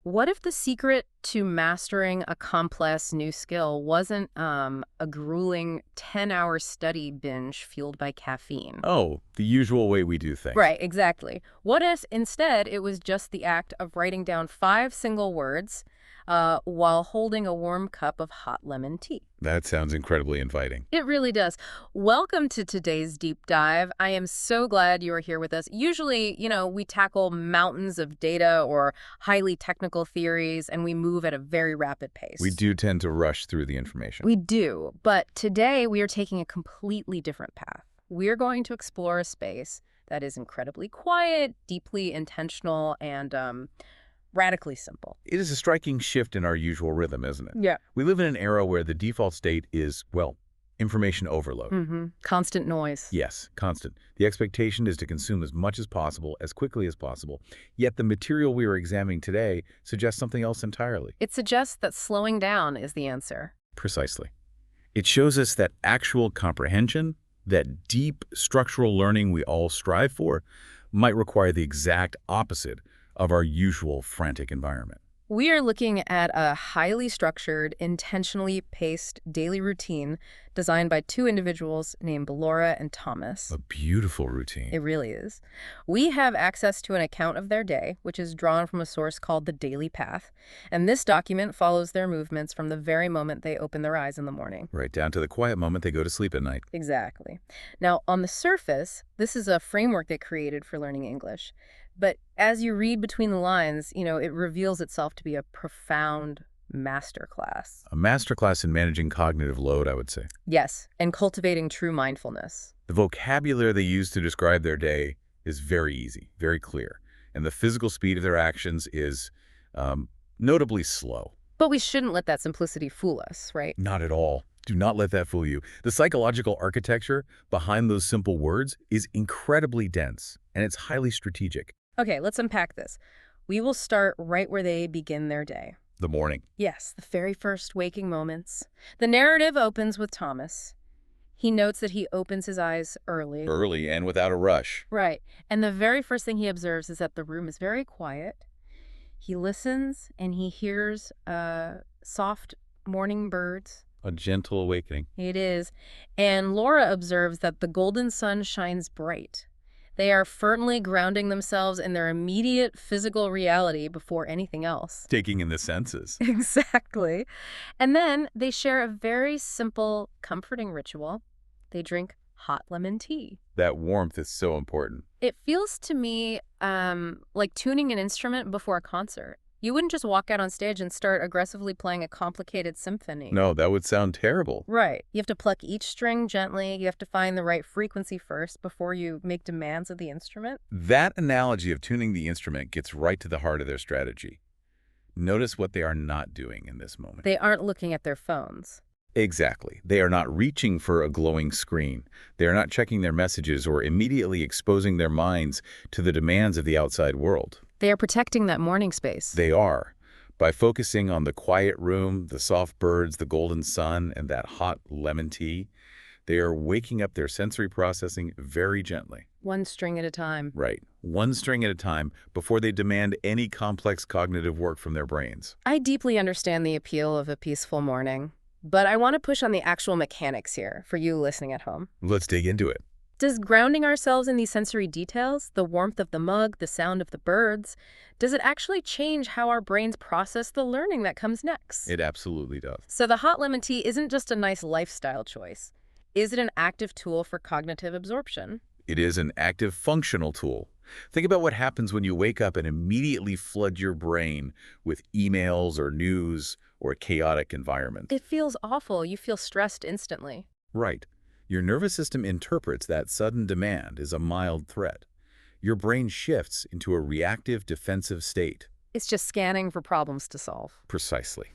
What if the secret to mastering a complex new skill wasn't a grueling 10-hour study binge fueled by caffeine? Oh, the usual way we do things. Right, exactly. What if instead it was just the act of writing down 5 single words while holding a warm cup of hot lemon tea? That sounds incredibly inviting. It really does. Welcome to today's deep dive. I am so glad you are here with us. Usually, we tackle mountains of data or highly technical theories, and we move at a very rapid We pace. do tend to rush through the information. We do, but today we are taking a completely different path. We're going to explore a space that is incredibly quiet, deeply intentional, and radically simple. It is a striking shift in our usual rhythm, isn't it? Yeah. We live in an era where the default state is, well, information overload. Constant noise. Yes, constant. The expectation is to consume as much as possible, as quickly as possible. Yet the material we are examining today suggests something else entirely. It suggests that slowing down is the answer. Precisely. It shows us that actual comprehension, that deep structural learning we all strive for, might require the exact opposite of our usual frantic environment. We are looking at a highly structured, intentionally paced daily routine designed by two individuals named Laura and Thomas. A beautiful routine. It really is. We have access to an account of their day, which is drawn from a source called the Daily Path, and this document follows their movements from the very moment they open their eyes in the morning. Right down to the quiet moment they go to sleep at night. Exactly. Now, on the surface, this is a framework they created for learning English. But as you read between the lines, it reveals itself to be a profound masterclass. A masterclass in managing cognitive load, I would say. Yes, and cultivating true mindfulness. The vocabulary they use to describe their day is very easy, very clear. And the physical speed of their actions is notably slow. But we shouldn't let that simplicity fool us, right? Not at all. Do not let that fool you. The psychological architecture behind those simple words is incredibly dense, and it's highly strategic. Okay, let's unpack this. We will start right where they begin their day. The morning. Yes, the very first waking moments. The narrative opens with Thomas. He notes that he opens his eyes early. Early and without a rush. Right. And the very first thing he observes is that the room is very quiet. He listens and he hears soft morning birds. A gentle awakening. It is. And Laura observes that the golden sun shines bright. They are firmly grounding themselves in their immediate physical reality before anything else. Taking in the senses. Exactly. And then they share a very simple, comforting ritual. They drink hot lemon tea. That warmth is so important. It feels to me like tuning an instrument before a concert. You wouldn't just walk out on stage and start aggressively playing a complicated symphony. No, that would sound terrible. Right. You have to pluck each string gently. You have to find the right frequency first before you make demands of the instrument. That analogy of tuning the instrument gets right to the heart of their strategy. Notice what they are not doing in this moment. They aren't looking at their phones. Exactly. They are not reaching for a glowing screen. They are not checking their messages or immediately exposing their minds to the demands of the outside world. They are protecting that morning space. They are. By focusing on the quiet room, the soft birds, the golden sun, and that hot lemon tea, they are waking up their sensory processing very gently. One string at a time. Right. One string at a time before they demand any complex cognitive work from their brains. I deeply understand the appeal of a peaceful morning, but I want to push on the actual mechanics here for you listening at home. Let's dig into it. Does grounding ourselves in these sensory details, the warmth of the mug, the sound of the birds, does it actually change how our brains process the learning that comes next? It absolutely does. So the hot lemon tea isn't just a nice lifestyle choice. Is it an active tool for cognitive absorption? It is an active functional tool. Think about what happens when you wake up and immediately flood your brain with emails or news or a chaotic environment. It feels awful. You feel stressed instantly. Right. Your nervous system interprets that sudden demand as a mild threat. Your brain shifts into a reactive defensive state. It's just scanning for problems to solve. Precisely.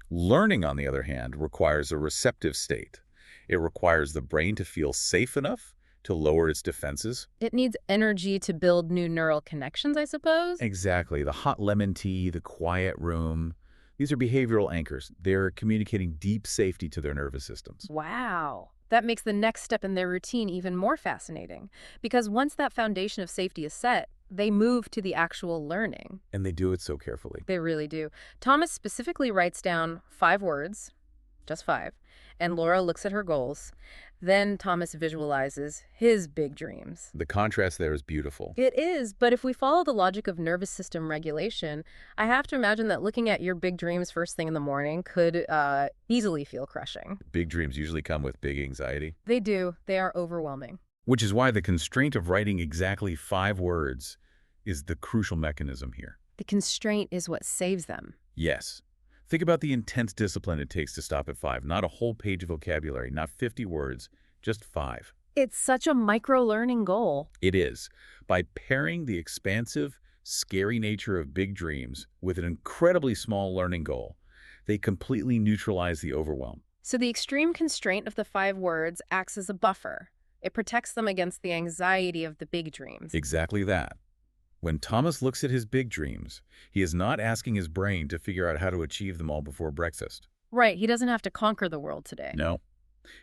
Learning, on the other hand, requires a receptive state. It requires the brain to feel safe enough to lower its defenses. It needs energy to build new neural connections, I suppose? Exactly. The hot lemon tea, the quiet room, these are behavioral anchors. They're communicating deep safety to their nervous systems. Wow. That makes the next step in their routine even more fascinating. Because once that foundation of safety is set, they move to the actual learning. And they do it so carefully. They really do. Thomas specifically writes down 5 words, just 5, and Laura looks at her goals. Then Thomas visualizes his big dreams. The contrast there is beautiful. It is, but if we follow the logic of nervous system regulation, I have to imagine that looking at your big dreams first thing in the morning could easily feel crushing. Big dreams usually come with big anxiety. They do. They are overwhelming. Which is why the constraint of writing exactly 5 words is the crucial mechanism here. The constraint is what saves them. Yes. Think about the intense discipline it takes to stop at 5. Not a whole page of vocabulary, not 50 words, just 5. It's such a micro-learning goal. It is. By pairing the expansive, scary nature of big dreams with an incredibly small learning goal, they completely neutralize the overwhelm. So the extreme constraint of the 5 words acts as a buffer. It protects them against the anxiety of the big dreams. Exactly that. When Thomas looks at his big dreams, he is not asking his brain to figure out how to achieve them all before breakfast. Right, he doesn't have to conquer the world today. No.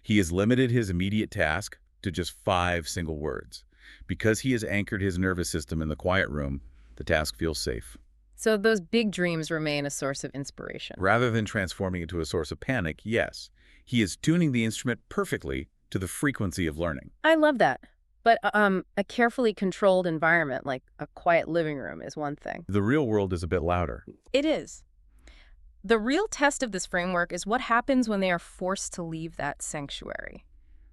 He has limited his immediate task to just 5 single words. Because he has anchored his nervous system in the quiet room, the task feels safe. So those big dreams remain a source of inspiration. Rather than transforming it to a source of panic, yes, he is tuning the instrument perfectly to the frequency of learning. I love that. But a carefully controlled environment, like a quiet living room, is one thing. The real world is a bit louder. It is. The real test of this framework is what happens when they are forced to leave that sanctuary.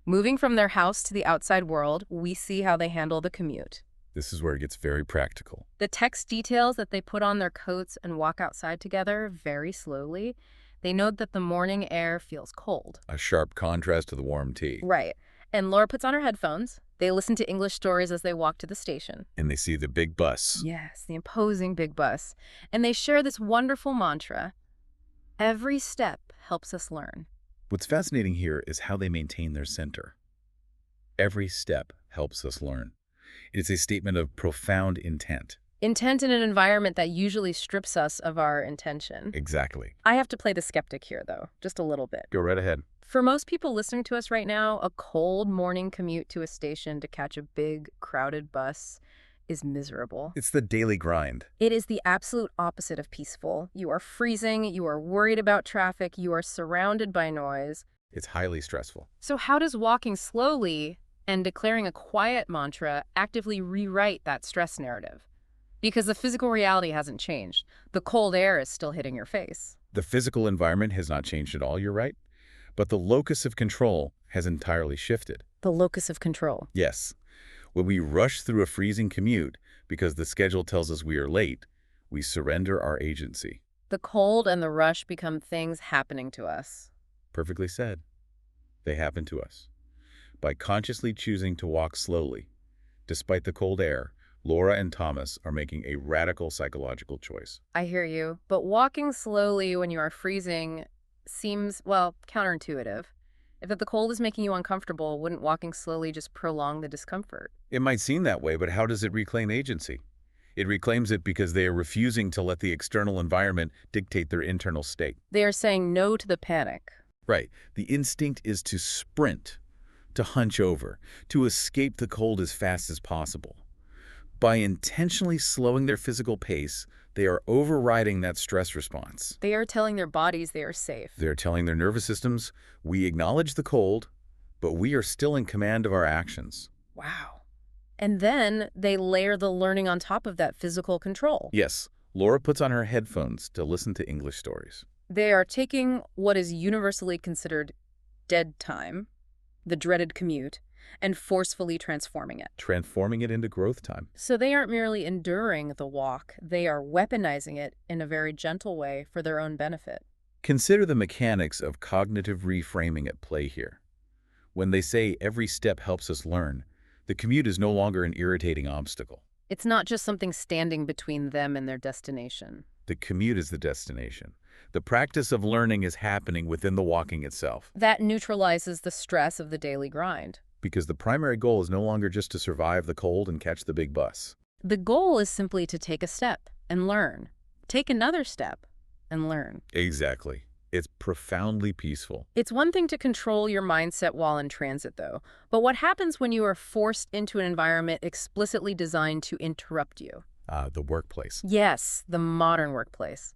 Moving from their house to the outside world, we see how they handle the commute. This is where it gets very practical. The text details that they put on their coats and walk outside together very slowly. They note that the morning air feels cold. A sharp contrast to the warm tea. Right. And Laura puts on her headphones. They listen to English stories as they walk to the station. And they see the big bus. Yes, the imposing big bus. And they share this wonderful mantra: every step helps us learn. What's fascinating here is how they maintain their center. Every step helps us learn. It is a statement of profound intent. Intent in an environment that usually strips us of our intention. Exactly. I have to play the skeptic here, though, just a little bit. Go right ahead. For most people listening to us right now, a cold morning commute to a station to catch a big, crowded bus is miserable. It's the daily grind. It is the absolute opposite of peaceful. You are freezing, you are worried about traffic, you are surrounded by noise. It's highly stressful. So how does walking slowly and declaring a quiet mantra actively rewrite that stress narrative? Because the physical reality hasn't changed. The cold air is still hitting your face. The physical environment has not changed at all, you're right. But the locus of control has entirely shifted. The locus of control. Yes. When we rush through a freezing commute because the schedule tells us we are late, we surrender our agency. The cold and the rush become things happening to us. Perfectly said. They happen to us. By consciously choosing to walk slowly, despite the cold air, Laura and Thomas are making a radical psychological choice. I hear you, but walking slowly when you are freezing seems, well, counterintuitive. If the cold is making you uncomfortable, wouldn't walking slowly just prolong the discomfort? It might seem that way, but how does it reclaim agency? It reclaims it because they are refusing to let the external environment dictate their internal state. They are saying no to the panic. Right. The instinct is to sprint, to hunch over, to escape the cold as fast as possible. By intentionally slowing their physical pace, they are overriding that stress response. They are telling their bodies they are safe. They're telling their nervous systems, we acknowledge the cold, but we are still in command of our actions. Wow. And then they layer the learning on top of that physical control. Yes, Laura puts on her headphones to listen to English stories. They are taking what is universally considered dead time, the dreaded commute, and forcefully transforming it. Transforming it into growth time. So they aren't merely enduring the walk, they are weaponizing it in a very gentle way for their own benefit. Consider the mechanics of cognitive reframing at play here. When they say every step helps us learn, the commute is no longer an irritating obstacle. It's not just something standing between them and their destination. The commute is the destination. The practice of learning is happening within the walking itself. That neutralizes the stress of the daily grind. Because the primary goal is no longer just to survive the cold and catch the big bus. The goal is simply to take a step and learn. Take another step and learn. Exactly. It's profoundly peaceful. It's one thing to control your mindset while in transit, though. But what happens when you are forced into an environment explicitly designed to interrupt you? The workplace. Yes, the modern workplace.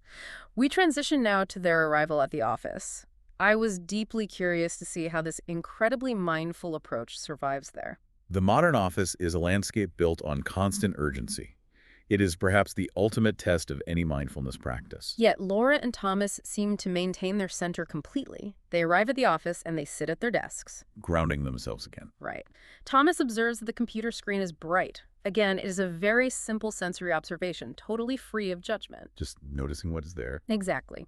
We transition now to their arrival at the office. I was deeply curious to see how this incredibly mindful approach survives there. The modern office is a landscape built on constant urgency. It is perhaps the ultimate test of any mindfulness practice. Yet Laura and Thomas seem to maintain their center completely. They arrive at the office and they sit at their desks. Grounding themselves again. Right. Thomas observes that the computer screen is bright. Again, it is a very simple sensory observation, totally free of judgment. Just noticing what is there. Exactly.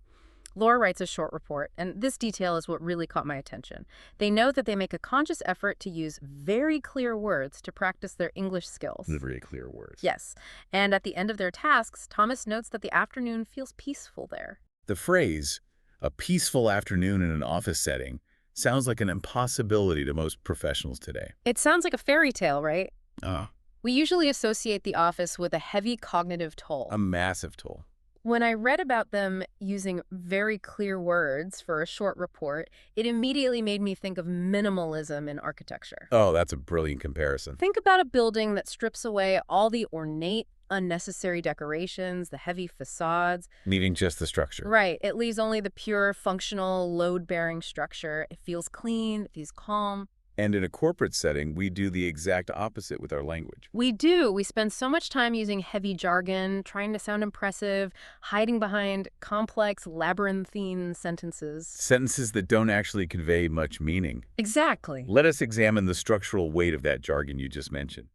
Laura writes a short report, and this detail is what really caught my attention. They note that they make a conscious effort to use very clear words to practice their English skills. Very clear words. Yes. And at the end of their tasks, Thomas notes that the afternoon feels peaceful there. The phrase, a peaceful afternoon in an office setting, sounds like an impossibility to most professionals today. It sounds like a fairy tale, right? Ah, We usually associate the office with a heavy cognitive toll. a massive toll. When I read about them using very clear words for a short report, it immediately made me think of minimalism in architecture. Oh, that's a brilliant comparison. Think about a building that strips away all the ornate, unnecessary decorations, the heavy facades. Leaving just the structure. Right. It leaves only the pure, functional, load-bearing structure. It feels clean, it feels calm. And in a corporate setting, we do the exact opposite with our language. We do. We spend so much time using heavy jargon, trying to sound impressive, hiding behind complex, labyrinthine sentences. Sentences that don't actually convey much meaning. Exactly. Let us examine the structural weight of that jargon you just mentioned.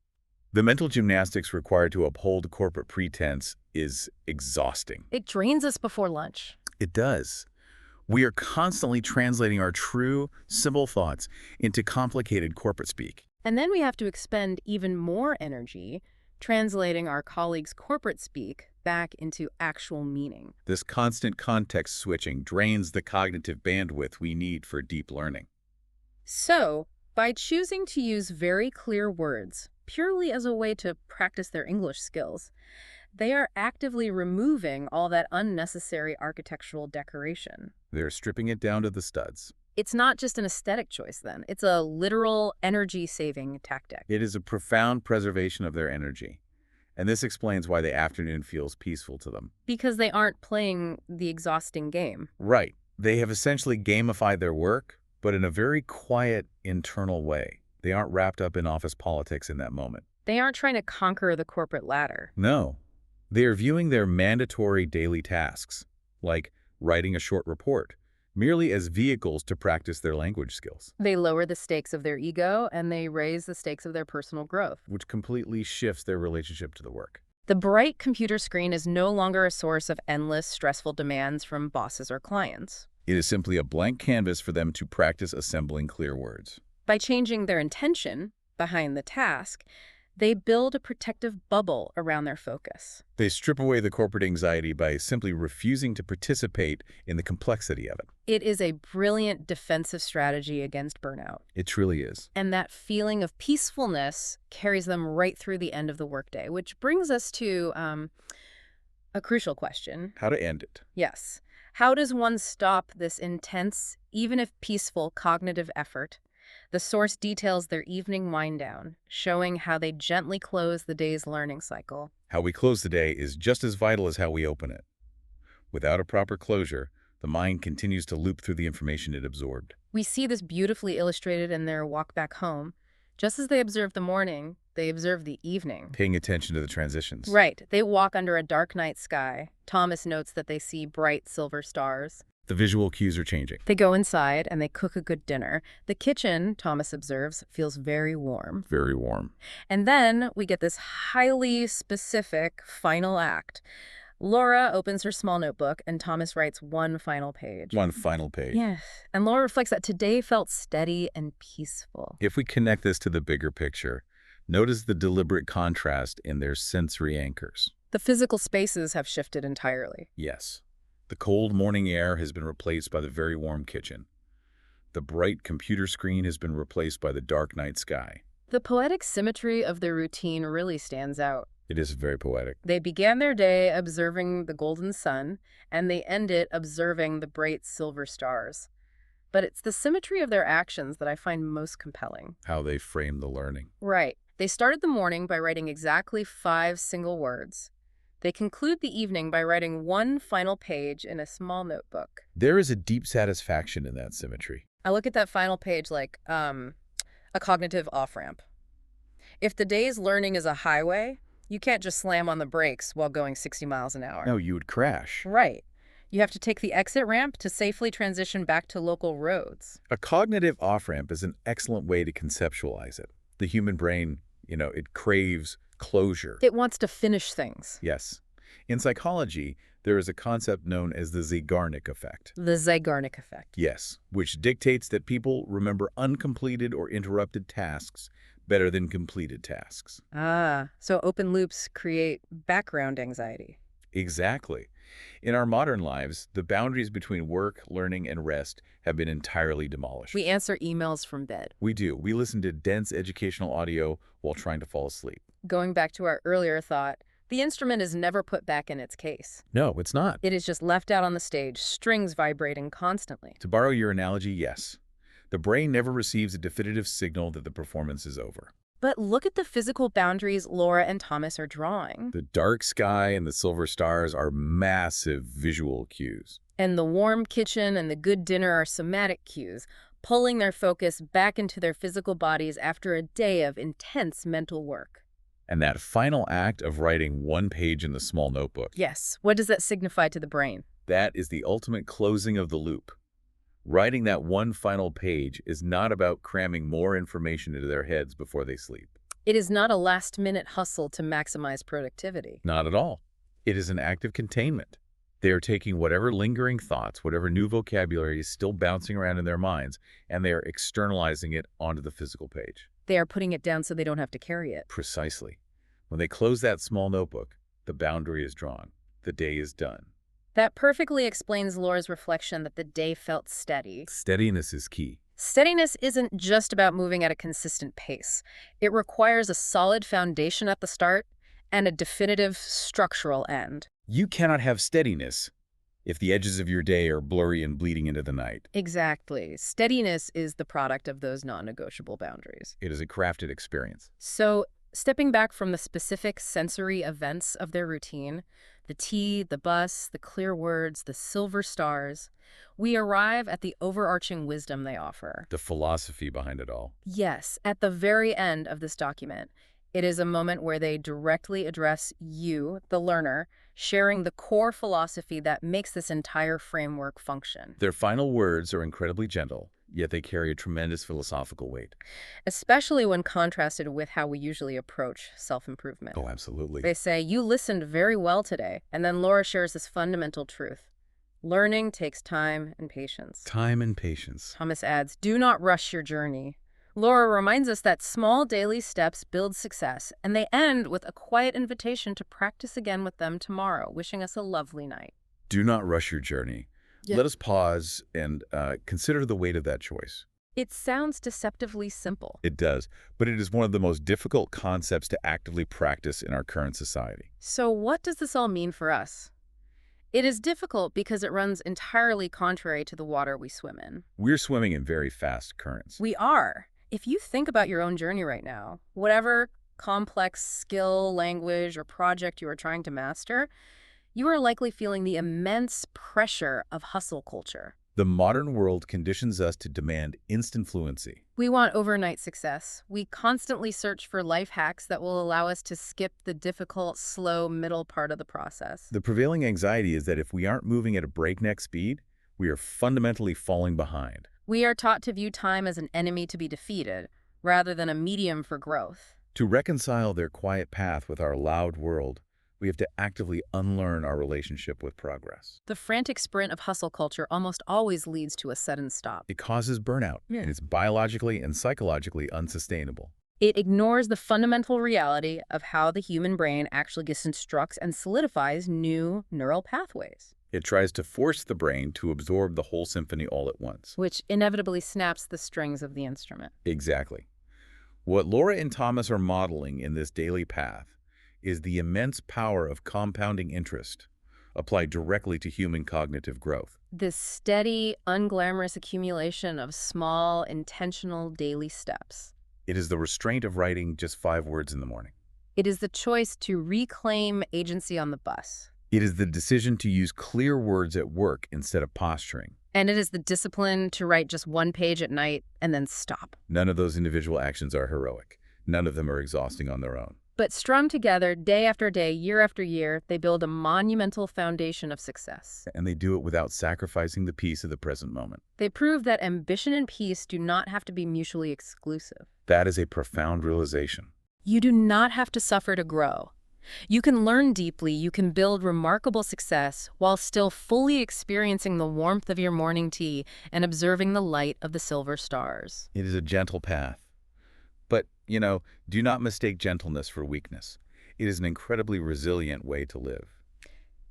The mental gymnastics required to uphold corporate pretense is exhausting. It drains us before lunch. It does. We are constantly translating our true, simple thoughts into complicated corporate speak. And then we have to expend even more energy translating our colleagues' corporate speak back into actual meaning. This constant context switching drains the cognitive bandwidth we need for deep learning. So, by choosing to use very clear words purely as a way to practice their English skills, they are actively removing all that unnecessary architectural decoration. They're stripping it down to the studs. It's not just an aesthetic choice then. It's a literal energy-saving tactic. It is a profound preservation of their energy. And this explains why the afternoon feels peaceful to them. Because they aren't playing the exhausting game. Right. They have essentially gamified their work, but in a very quiet, internal way. They aren't wrapped up in office politics in that moment. They aren't trying to conquer the corporate ladder. No. They are viewing their mandatory daily tasks, like writing a short report, merely as vehicles to practice their language skills. They lower the stakes of their ego and they raise the stakes of their personal growth. Which completely shifts their relationship to the work. The bright computer screen is no longer a source of endless, stressful demands from bosses or clients. It is simply a blank canvas for them to practice assembling clear words. By changing their intention behind the task, they build a protective bubble around their focus. They strip away the corporate anxiety by simply refusing to participate in the complexity of it. It is a brilliant defensive strategy against burnout. It truly is. And that feeling of peacefulness carries them right through the end of the workday, which brings us to a crucial question. How to end it. Yes. How does one stop this intense, even if peaceful, cognitive effort? The source details their evening wind-down, showing how they gently close the day's learning cycle. How we close the day is just as vital as how we open it. Without a proper closure, the mind continues to loop through the information it absorbed. We see this beautifully illustrated in their walk back home. Just as they observe the morning, they observe the evening. Paying attention to the transitions. Right. They walk under a dark night sky. Thomas notes that they see bright silver stars. The visual cues are changing. They go inside and they cook a good dinner. The kitchen, Thomas observes, feels very warm. Very warm. And then we get this highly specific final act. Laura opens her small notebook and Thomas writes one final page. One final page. Yes. And Laura reflects that today felt steady and peaceful. If we connect this to the bigger picture, notice the deliberate contrast in their sensory anchors. The physical spaces have shifted entirely. Yes. The cold morning air has been replaced by the very warm kitchen. The bright computer screen has been replaced by the dark night sky. The poetic symmetry of their routine really stands out. It is very poetic. They began their day observing the golden sun, and they end it observing the bright silver stars. But it's the symmetry of their actions that I find most compelling. How they frame the learning. Right. They started the morning by writing exactly 5 single words. They conclude the evening by writing one final page in a small notebook. There is a deep satisfaction in that symmetry. I look at that final page like a cognitive off-ramp. If the day's learning is a highway, you can't just slam on the brakes while going 60 miles an hour. No, you would crash. Right. You have to take the exit ramp to safely transition back to local roads. A cognitive off-ramp is an excellent way to conceptualize it. The human brain, it craves closure. It wants to finish things. Yes. In psychology, there is a concept known as the Zeigarnik effect. The Zeigarnik effect. Yes, which dictates that people remember uncompleted or interrupted tasks better than completed tasks. Ah, so open loops create background anxiety. Exactly. In our modern lives, the boundaries between work, learning, and rest have been entirely demolished. We answer emails from bed. We do. We listen to dense educational audio while trying to fall asleep. Going back to our earlier thought, the instrument is never put back in its case. No, it's not. It is just left out on the stage, strings vibrating constantly. To borrow your analogy, yes. The brain never receives a definitive signal that the performance is over. But look at the physical boundaries Laura and Thomas are drawing. The dark sky and the silver stars are massive visual cues. And the warm kitchen and the good dinner are somatic cues, pulling their focus back into their physical bodies after a day of intense mental work. And that final act of writing one page in the small notebook. Yes. What does that signify to the brain? That is the ultimate closing of the loop. Writing that one final page is not about cramming more information into their heads before they sleep. It is not a last-minute hustle to maximize productivity. Not at all. It is an act of containment. They are taking whatever lingering thoughts, whatever new vocabulary is still bouncing around in their minds, and they are externalizing it onto the physical page. They are putting it down so they don't have to carry it. Precisely. When they close that small notebook, the boundary is drawn. The day is done. That perfectly explains Laura's reflection that the day felt steady. Steadiness is key. Steadiness isn't just about moving at a consistent pace. It requires a solid foundation at the start and a definitive structural end. You cannot have steadiness if the edges of your day are blurry and bleeding into the night. Exactly. Steadiness is the product of those non-negotiable boundaries. It is a crafted experience. So, stepping back from the specific sensory events of their routine, the tea, the bus, the clear words, the silver stars, we arrive at the overarching wisdom they offer. The philosophy behind it all. Yes, at the very end of this document, it is a moment where they directly address you, the learner, sharing the core philosophy that makes this entire framework function. Their final words are incredibly gentle, yet they carry a tremendous philosophical weight. Especially when contrasted with how we usually approach self-improvement. Oh, absolutely. They say, you listened very well today. And then Laura shares this fundamental truth. Learning takes time and patience. Time and patience. Thomas adds, do not rush your journey. Laura reminds us that small daily steps build success, and they end with a quiet invitation to practice again with them tomorrow, wishing us a lovely night. Do not rush your journey. Yeah. Let us pause and consider the weight of that choice. It sounds deceptively simple. It does, but it is one of the most difficult concepts to actively practice in our current society. So what does this all mean for us? It is difficult because it runs entirely contrary to the water we swim in. We're swimming in very fast currents. We are. If you think about your own journey right now, whatever complex skill, language, or project you are trying to master, you are likely feeling the immense pressure of hustle culture. The modern world conditions us to demand instant fluency. We want overnight success. We constantly search for life hacks that will allow us to skip the difficult, slow middle part of the process. The prevailing anxiety is that if we aren't moving at a breakneck speed, we are fundamentally falling behind. We are taught to view time as an enemy to be defeated, rather than a medium for growth. To reconcile their quiet path with our loud world, we have to actively unlearn our relationship with progress. The frantic sprint of hustle culture almost always leads to a sudden stop. It causes burnout, and it's biologically and psychologically unsustainable. It ignores the fundamental reality of how the human brain actually constructs and solidifies new neural pathways. It tries to force the brain to absorb the whole symphony all at once. Which inevitably snaps the strings of the instrument. Exactly. What Laura and Thomas are modeling in this daily path is the immense power of compounding interest applied directly to human cognitive growth. This steady, unglamorous accumulation of small, intentional daily steps. It is the restraint of writing just 5 words in the morning. It is the choice to reclaim agency on the bus. It is the decision to use clear words at work instead of posturing. And it is the discipline to write just one page at night and then stop. None of those individual actions are heroic. None of them are exhausting on their own. But strung together, day after day, year after year, they build a monumental foundation of success. And they do it without sacrificing the peace of the present moment. They prove that ambition and peace do not have to be mutually exclusive. That is a profound realization. You do not have to suffer to grow. You can learn deeply, you can build remarkable success while still fully experiencing the warmth of your morning tea and observing the light of the silver stars. It is a gentle path. But, do not mistake gentleness for weakness. It is an incredibly resilient way to live.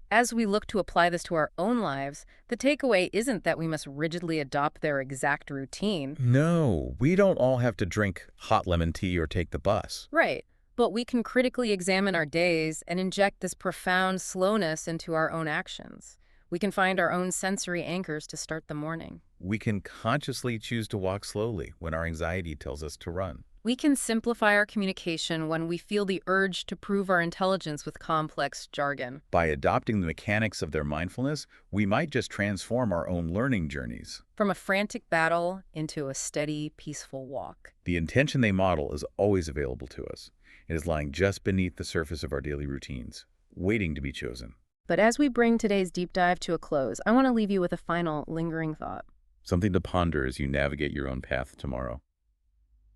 As we look to apply this to our own lives, the takeaway isn't that we must rigidly adopt their exact routine. No, we don't all have to drink hot lemon tea or take the bus. Right. But we can critically examine our days and inject this profound slowness into our own actions. We can find our own sensory anchors to start the morning. We can consciously choose to walk slowly when our anxiety tells us to run. We can simplify our communication when we feel the urge to prove our intelligence with complex jargon. By adopting the mechanics of their mindfulness, we might just transform our own learning journeys. From a frantic battle into a steady, peaceful walk. The intention they model is always available to us. It is lying just beneath the surface of our daily routines, waiting to be chosen. But as we bring today's deep dive to a close, I want to leave you with a final, lingering thought. Something to ponder as you navigate your own path tomorrow.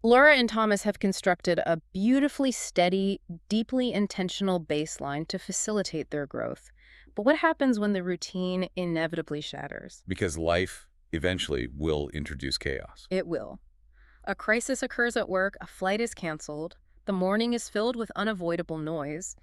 Laura and Thomas have constructed a beautifully steady, deeply intentional baseline to facilitate their growth. But what happens when the routine inevitably shatters? Because life eventually will introduce chaos. It will. A crisis occurs at work, a flight is canceled, the morning is filled with unavoidable noise.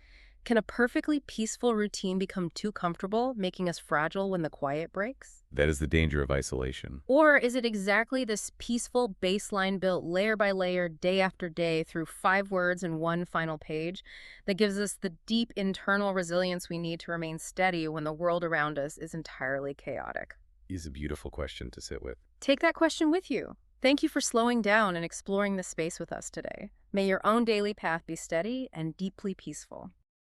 Can a perfectly peaceful routine become too comfortable, making us fragile when the quiet breaks? That is the danger of isolation. Or is it exactly this peaceful baseline built layer by layer, day after day, through 5 words and one final page, that gives us the deep internal resilience we need to remain steady when the world around us is entirely chaotic? Is a beautiful question to sit with. Take that question with you. Thank you for slowing down and exploring this space with us today. May your own daily path be steady and deeply peaceful.